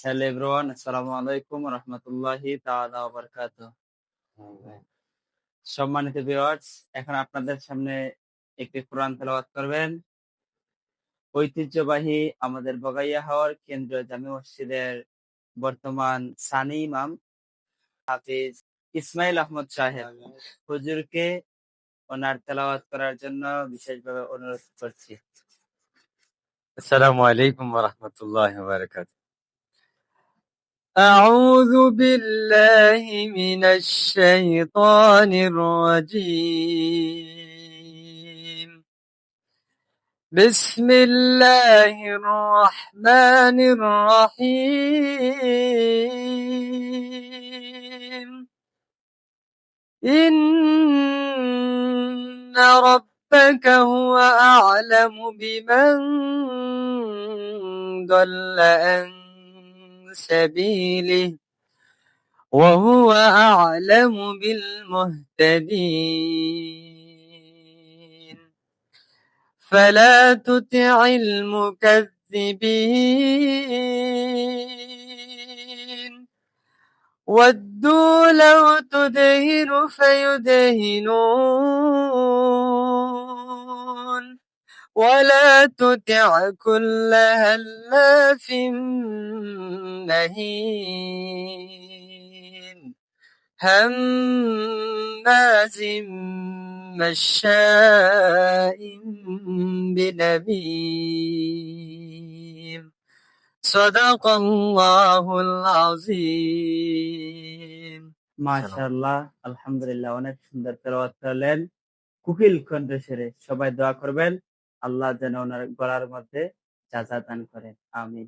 Hello everyone, আসসালামু আলাইকুম ওয়া রাহমাতুল্লাহি তাআলা ওয়া বারাকাতুহু। সম্মানিত ভিউয়ার্স, এখন আপনাদের সামনে একটি কোরআন তেলাওয়াত করবেন ঐতিহ্যবাহী আমাদের বগাইয়া হাওর কেন্দ্রীয় জামে মসজিদের বর্তমান সানি ইমাম হাফিজ ইসমাইল আহমদ সাহেব হুজুরকে ওনার তেলাওয়াত করার জন্য বিশেষভাবে অনুরোধ করছি। السلام عليكم ورحمة الله وبركاته. أعوذ بالله من الشيطان الرجيم. بسم الله الرحمن الرحيم. إن ربك هو أعلم بمن ضل عن سبيله وهو أعلم بالمهتدين. فلا تطع المكذبين ودوا لو تدهن فيدهنون ولا تطع كل هلاف مهين هماز مشاء بنميم صدق الله العظيم. মাশাআল্লাহ, আলহামদুলিল্লাহ, অনেক সুন্দর তেলাওয়াত করলেন কুকিল কণ্ঠস্বরে। সবাই দোয়া করবেন আল্লাহ যেন ওনার গলার মধ্যে জাযা দান করেন। আমিন।